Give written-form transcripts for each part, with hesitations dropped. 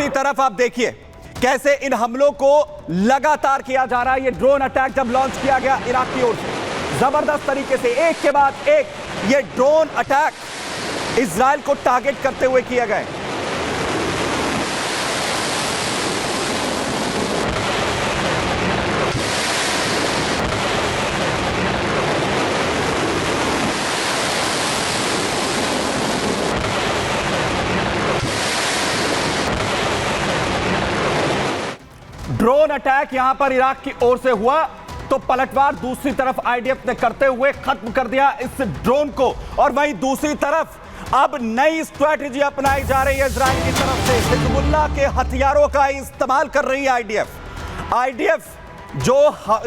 दूसरी तरफ आप देखिए कैसे इन हमलों को लगातार किया जा रहा है। ये ड्रोन अटैक जब लॉन्च किया गया इराक की ओर से, जबरदस्त तरीके से एक के बाद एक ये ड्रोन अटैक इजराइल को टारगेट करते हुए किए गए। ड्रोन अटैक यहां पर इराक की ओर से हुआ तो पलटवार दूसरी तरफ आईडीएफ ने करते हुए खत्म कर दिया इस ड्रोन को। और वहीं दूसरी तरफ अब नई स्ट्रैटेजी अपनाई जा रही है इजराइल की तरफ से। हिजबुल्लाह के हथियारों का इस्तेमाल कर रही है आईडीएफ जो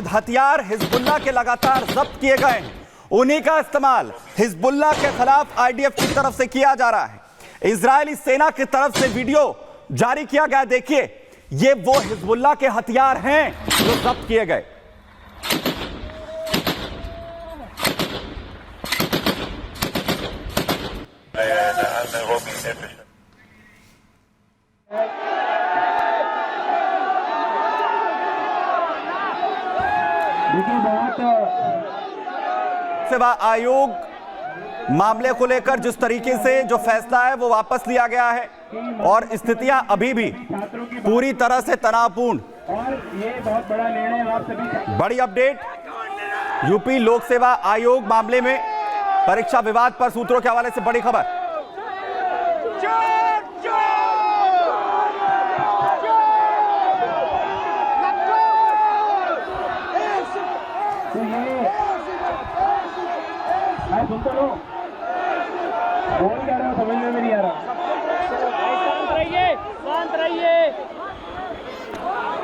हथियार हिजबुल्लाह के लगातार जब्त किए गए हैं उन्हीं का इस्तेमाल हिजबुल्लाह के खिलाफ आईडीएफ की तरफ से किया जा रहा है। इजरायली सेना की तरफ से वीडियो जारी किया गया, देखिए ये वो हिजबुल्लाह के हथियार हैं जो जब्त किए गए। सेवा आयोग मामले को लेकर जिस तरीके से जो फैसला है वो वापस लिया गया है और स्थितियां अभी भी पूरी तरह से तनावपूर्ण। बड़ी अपडेट, यूपी लोक सेवा आयोग मामले में परीक्षा विवाद पर सूत्रों के हवाले से बड़ी खबर। सुनते लो, बोल क्या रहे हो समझ में नहीं आ रहा। शांत रहिए।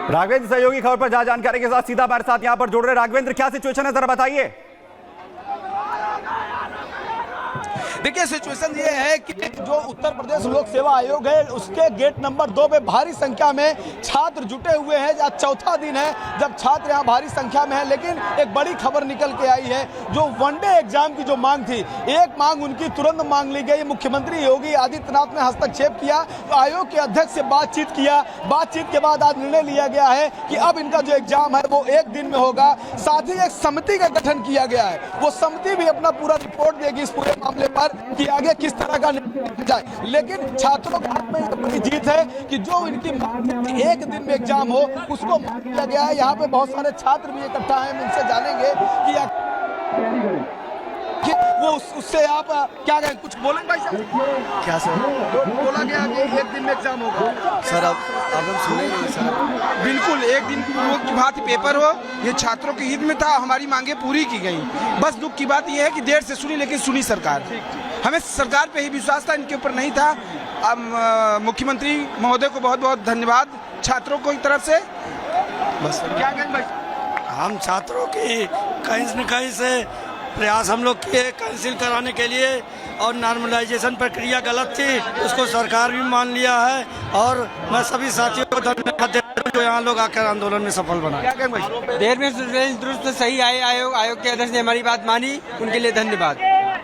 राघवेंद्र सहयोगी खबर पर ज्यादा जानकारी के साथ सीधा हमारे साथ यहां पर जुड़ रहे। राघवेंद्र, क्या सिचुएशन है, जरा बताइए। देखिए सिचुएशन ये है कि जो उत्तर प्रदेश लोक सेवा आयोग है उसके गेट नंबर 2 पे भारी संख्या में छात्र जुटे हुए हैं। आज चौथा दिन है जब छात्र यहाँ भारी संख्या में है, लेकिन एक बड़ी खबर निकल के आई है। जो वनडे एग्जाम की जो मांग थी, एक मांग उनकी तुरंत मांग ली गई। मुख्यमंत्री योगी आदित्यनाथ ने हस्तक्षेप किया, आयोग के अध्यक्ष से बातचीत किया। बातचीत के बाद आज निर्णय लिया गया है कि अब इनका जो एग्जाम है वो एक दिन में होगा। साथ ही एक समिति का गठन किया गया है, वो समिति भी अपना पूरा रिपोर्ट देगी इस पूरे मामले पर कि आगे किस तरह का निर्णय जाए। लेकिन छात्रों के हाथ में बड़ी जीत है कि जो इनकी एक दिन में एग्जाम हो उसको मान लिया गया है। यहाँ पे बहुत सारे छात्र भी इकट्ठा हैं, हम इनसे जानेंगे कि वो उससे आप क्या कहें, कुछ बोलेंगे भाई साहब? क्या सर? बोला गया कि एक दिन में एग्जाम होगा। सर अब हम सुनेंगे सर। बिल्कुल एक दिन की बात पेपर हो, ये छात्रों के हित में था, हमारी मांगे पूरी की गई। बस दुख की बात यह है कि देर से सुनी, लेकिन सुनी सरकार। हमें सरकार पे ही विश्वास था, इनके ऊपर नहीं था। अब मुख्यमंत्री महोदय को बहुत बहुत धन्यवाद छात्रों को की तरफ से। बस क्या कहें भाई? हम छात्रों की कहीं न कहीं से प्रयास हम लोग किए कैंसिल कराने के लिए, और नॉर्मलाइजेशन प्रक्रिया गलत थी, उसको सरकार भी मान लिया है। और मैं सभी साथियों को धन्यवाद देता हूं जो यहाँ लोग आकर आंदोलन में सफल बना। क्या कहें भाई? देर में दुरुस्त सही आए। आयोग के अध्यक्ष ने हमारी बात मानी, उनके लिए धन्यवाद।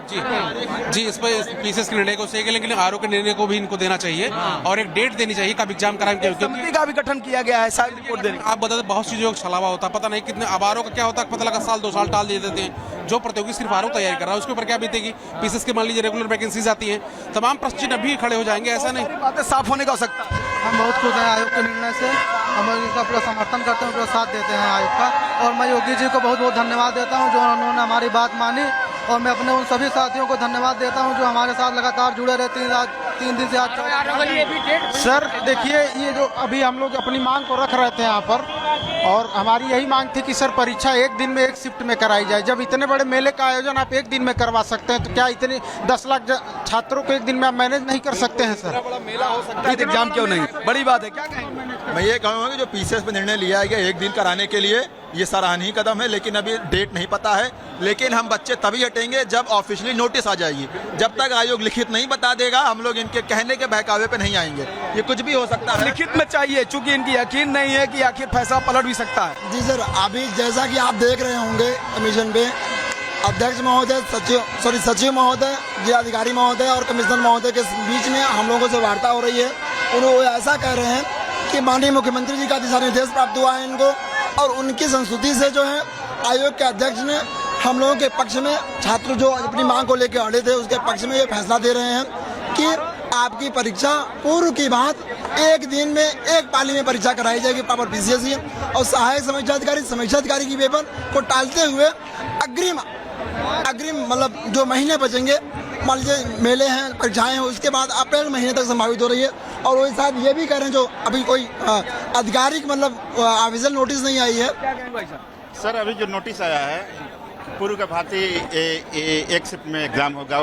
जी इस पर पीसीएस के निर्णय को सही है, लेकिन आयोग के निर्णय को भी इनको देना चाहिए और एक डेट देनी चाहिए कब एग्जाम कराएंगे। समिति का भी गठन किया गया है, सारी रिपोर्ट देने। आप बताते बहुत चीजों का छलावा होता है, पता नहीं कितने अब आरोप का क्या होता है, पता लगा साल 2 साल टाल दे देते हैं। जो प्रतियोगी सिर्फ आरोप तैयारी कर रहा है उसके ऊपर क्या बीतेगी। पीसीएस के मान लीजिए रेगुलर वैकेंसीज आती हैं, तमाम प्रश्न चिन्ह अभी खड़े हो जाएंगे। ऐसा नहीं, बातें साफ होने का हो सकता है। हम बहुत खुश हैं आयोग के निर्णय से, हम इनका पूरा समर्थन करते हैं, पूरा साथ देते हैं आयोग का। और मैं योगी जी को बहुत बहुत धन्यवाद देता हूँ जो उन्होंने हमारी बात मानी। और मैं अपने उन सभी साथियों को धन्यवाद देता हूं जो हमारे साथ लगातार जुड़े रहते हैं। 3 दिन से आज सर देखिए, ये जो अभी हम लोग अपनी मांग को रख रहे थे यहाँ पर, और हमारी यही मांग थी कि सर परीक्षा एक दिन में एक शिफ्ट में कराई जाए। जब इतने बड़े मेले का आयोजन आप एक दिन में करवा सकते हैं तो क्या इतने 10 लाख छात्रों को एक दिन में आप मैनेज नहीं कर सकते हैं सर? बड़ा मेला हो सकता है, एग्जाम क्यों नहीं? बड़ी बात है। क्या कहेंगे? मैं ये कहूँगा कि जो पीसीएस पे निर्णय लिया गया एक दिन कराने के लिए, ये सराहनीय कदम है, लेकिन अभी डेट नहीं पता है। लेकिन हम बच्चे तभी हटेंगे जब ऑफिशियली नोटिस आ जाएगी। जब तक आयोग लिखित नहीं बता देगा हम लोग इनके कहने के बहकावे पे नहीं आएंगे। ये कुछ भी हो सकता है, लिखित में चाहिए, चूंकि इनकी यकीन नहीं है कि आखिर फैसला पलट भी सकता है। जी सर, अभी जैसा कि आप देख रहे होंगे कमीशन पे अध्यक्ष महोदय, सचिव महोदय, जिलाधिकारी महोदय और कमिश्नर महोदय के बीच में हम लोगों से वार्ता हो रही है। उन्होंने ऐसा कह रहे हैं कि माननीय मुख्यमंत्री जी का दिशा निर्देश प्राप्त हुआ है इनको, और उनकी संस्तुति से जो है आयोग के अध्यक्ष ने हम लोगों के पक्ष में, छात्र जो अपनी मांग को लेकर अड़े थे उसके पक्ष में ये फैसला दे रहे हैं कि आपकी परीक्षा पूर्व की बात एक दिन में एक पाली में परीक्षा कराई जाएगी प्रॉपर पीसीएस, और सहायक समीक्षा अधिकारी की पेपर को टालते हुए अग्रिम मतलब जो महीने बचेंगे, मान लीजिए मेले हैं, परीक्षाएं हैं, उसके बाद अप्रैल महीने तक संभावित हो रही है। और वही साथ ये भी कह रहे हैं जो अभी कोई आधिकारिक मतलब ऑफिशियल नोटिस नहीं आई है। सर अभी जो नोटिस आया है पूर्व का भांति एक शिफ्ट में एग्जाम होगा।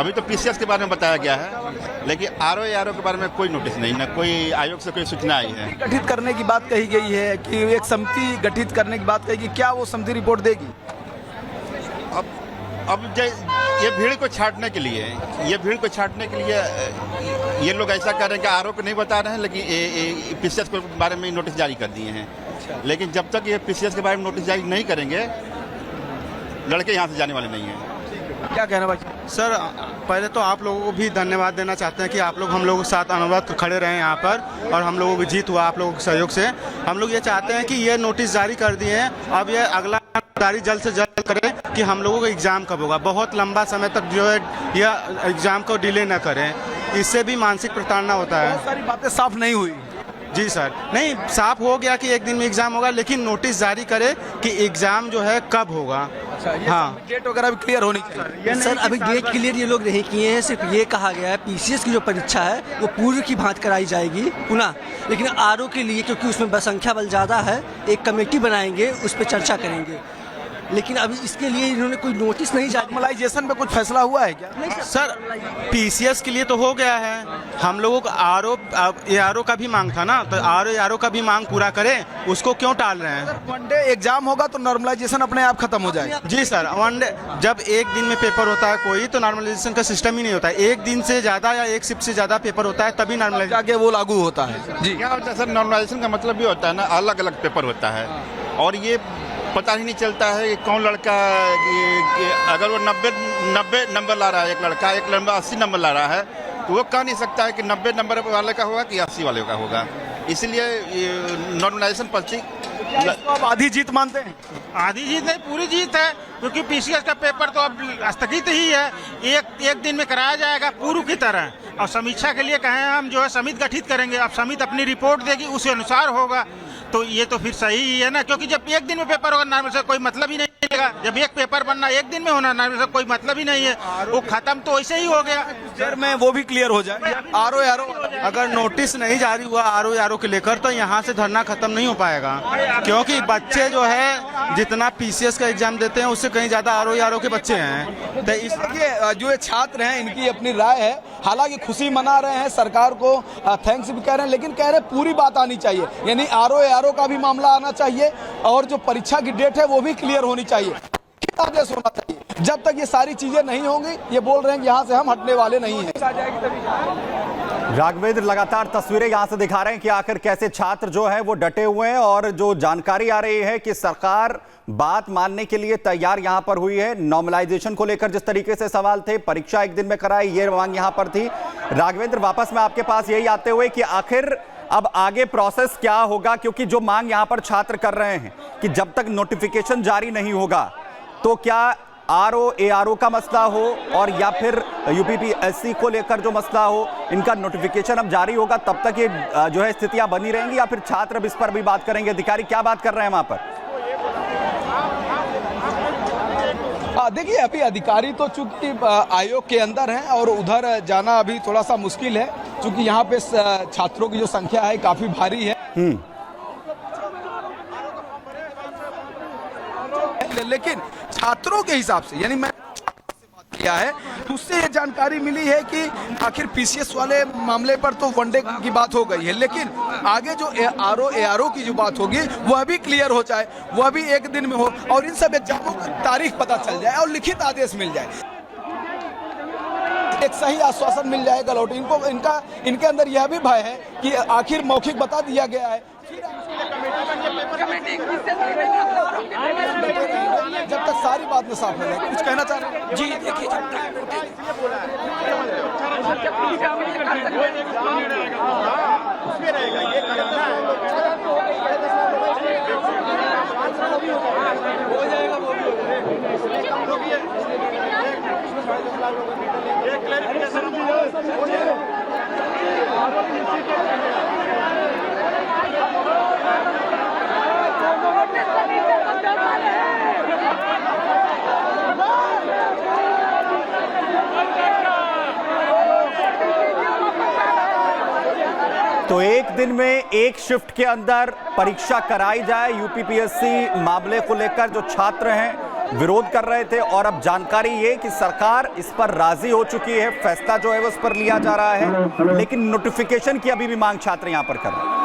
अभी तो पीसीएस के बारे में बताया गया है, लेकिन आरओ के बारे में कोई नोटिस नहीं, ना कोई आयोग से कोई सूचना आई है। गठित करने की बात कही गई है कि एक समिति गठित करने की बात कही गई, क्या वो समिति रिपोर्ट देगी? अब ये भीड़ को छांटने के लिए ये लोग ऐसा कर रहे हैं कि आरओ को नहीं बता रहे हैं, लेकिन पीसीएस के बारे में नोटिस जारी कर दिए हैं। लेकिन जब तक ये पीसीएस के बारे में नोटिस जारी नहीं करेंगे, लड़के यहाँ से जाने वाले नहीं हैं। क्या कहना भाई? सर पहले तो आप लोगों को भी धन्यवाद देना चाहते हैं कि आप लोग हम लोगों के साथ अनवरत खड़े रहे यहाँ पर, और हम लोगों को जीत हुआ आप लोगों के सहयोग से। हम लोग ये चाहते हैं कि ये नोटिस जारी कर दिए हैं, अब ये अगला जारी जल्द से जल्द करें कि हम लोगों का एग्ज़ाम कब होगा। बहुत लंबा समय तक जो है यह एग्ज़ाम को डिले न करें, इससे भी मानसिक प्रताड़ना होता है। बहुत सारी बातें साफ नहीं हुई। जी सर, नहीं साफ हो गया कि एक दिन में एग्ज़ाम होगा, लेकिन नोटिस जारी करे कि एग्ज़ाम जो है कब होगा। हाँ, डेट वगैरह भी क्लियर होनी चाहिए। सर अभी डेट क्लियर ये लोग नहीं किए हैं, सिर्फ ये कहा गया है पीसीएस की जो परीक्षा है वो पूर्व की भांति कराई जाएगी पुनः, लेकिन आरओ के लिए क्योंकि उसमें संख्या बल ज़्यादा है, एक कमेटी बनाएंगे, उस पर चर्चा करेंगे। लेकिन अभी इसके लिए इन्होंने कोई नोटिस नहीं जारी। नॉर्मलाइजेशन पे कुछ फैसला हुआ है क्या? नहीं सर, पीसीएस के लिए तो हो गया है। हम लोगों का आरओ का भी मांग था ना, तो आरओ का भी मांग पूरा करें, उसको क्यों टाल रहे हैं? वनडे एग्जाम होगा तो नॉर्मलाइजेशन अपने आप खत्म हो जाएगा। जी सर, वनडे जब एक दिन में पेपर होता है कोई, तो नॉर्मलाइजेशन का सिस्टम ही नहीं होता है। एक दिन से ज़्यादा या एक शिफ्ट से ज़्यादा पेपर होता है तभी नॉर्मलाइजेशन आगे वो लागू होता है। जी क्या होता है सर, नॉर्मलाइजेशन का मतलब भी होता है ना, अलग अलग पेपर होता है, और ये पता ही नहीं चलता है कि कौन लड़का अगर वो 90 नंबर ला रहा है, एक लड़का 80 नंबर ला रहा है, तो वो कह नहीं सकता है कि 90 नंबर वाले का होगा कि 80 वाले का होगा। इसलिए नॉर्मलाइजेशन पर्ची आप आधी जीत मानते हैं? आधी जीत नहीं, पूरी जीत है, क्योंकि पीसीएस का पेपर तो अब स्थगित ही है, एक दिन में कराया जाएगा पूर्व की तरह। और समीक्षा के लिए कहें हम जो है समिति गठित करेंगे, अब समिति अपनी रिपोर्ट देगी, उसी अनुसार होगा। तो ये तो फिर सही ही है ना, क्योंकि जब एक दिन में पेपर होगा नॉर्मल से कोई मतलब ही नहीं है। जब एक पेपर बनना एक दिन में होना नॉर्मल से कोई मतलब ही नहीं है, वो खत्म तो वैसे ही हो गया। सर में वो भी क्लियर हो जाए। आरओ अगर नोटिस नहीं जारी हुआ आरओ के लेकर, तो यहाँ से धरना खत्म नहीं हो पाएगा, क्योंकि बच्चे जो है जितना पीसीएस का एग्जाम देते हैं उससे कहीं ज्यादा आरओ के बच्चे हैं। तो इसलिए जो छात्र हैं इनकी अपनी राय है, हालांकि खुशी मना रहे हैं, सरकार को थैंक्स भी कह रहे हैं, लेकिन कह रहे पूरी बात आनी चाहिए, यानी आरओ का भी मामला आना चाहिए, और जो परीक्षा की डेट है वो भी क्लियर होनी चाहिए, आदेश होना चाहिए। जब तक ये सारी चीजें नहीं होंगी, ये बोल रहे हैं कि यहाँ से हम हटने वाले नहीं हैं। राघवेंद्र लगातार तस्वीरें यहां से दिखा रहे हैं कि आखिर कैसे छात्र जो है वो डटे हुए हैं, और जो जानकारी आ रही है कि सरकार बात मानने के लिए तैयार यहां पर हुई है। नॉर्मलाइजेशन को लेकर जिस तरीके से सवाल थे, परीक्षा एक दिन में कराई, ये मांग यहां पर थी। राघवेंद्र, वापस में आपके पास यही आते हुए कि आखिर अब आगे प्रोसेस क्या होगा, क्योंकि जो मांग यहां पर छात्र कर रहे हैं कि जब तक नोटिफिकेशन जारी नहीं होगा, तो क्या आरओ का मसला हो और या फिर यूपीपीएससी को लेकर जो मसला हो, इनका नोटिफिकेशन अब जारी होगा तब तक ये जो है स्थितियां बनी रहेंगी, या फिर छात्र अब इस पर भी बात करेंगे? अधिकारी क्या बात कर रहे हैं वहां पर? देखिए, अभी अधिकारी तो चूंकि आयोग के अंदर हैं और उधर जाना अभी थोड़ा सा मुश्किल है, क्योंकि यहाँ पे छात्रों की जो संख्या है काफी भारी है। लेकिन छात्रों के हिसाब से, यानी मैं किया है तो उससे ये जानकारी मिली है कि आखिर पीसीएस वाले मामले पर तो वनडे की बात हो गई है, लेकिन आगे जो आरओ की जो बात होगी वह भी क्लियर हो जाए, वह भी एक दिन में हो, और इन सब एग्जामों की तारीख पता चल जाए और लिखित आदेश मिल जाए, एक सही आश्वासन मिल जाएगा लौट इनको। इनके अंदर यह भी भय है कि आखिर मौखिक बता दिया गया है, जब तक सारी बात में साफ हो जाए। कुछ कहना चाह रहे हैं? जी देखिए, आगे रहेगा ये करना है। हो जाएगा वो भी तो एक दिन में एक शिफ्ट के अंदर परीक्षा कराई जाए, यूपीपीएससी मामले को लेकर जो छात्र हैं विरोध कर रहे थे, और अब जानकारी ये कि सरकार इस पर राजी हो चुकी है, फैसला जो है वो उस पर लिया जा रहा है, लेकिन नोटिफिकेशन की अभी भी मांग छात्र यहां पर कर रहे हैं।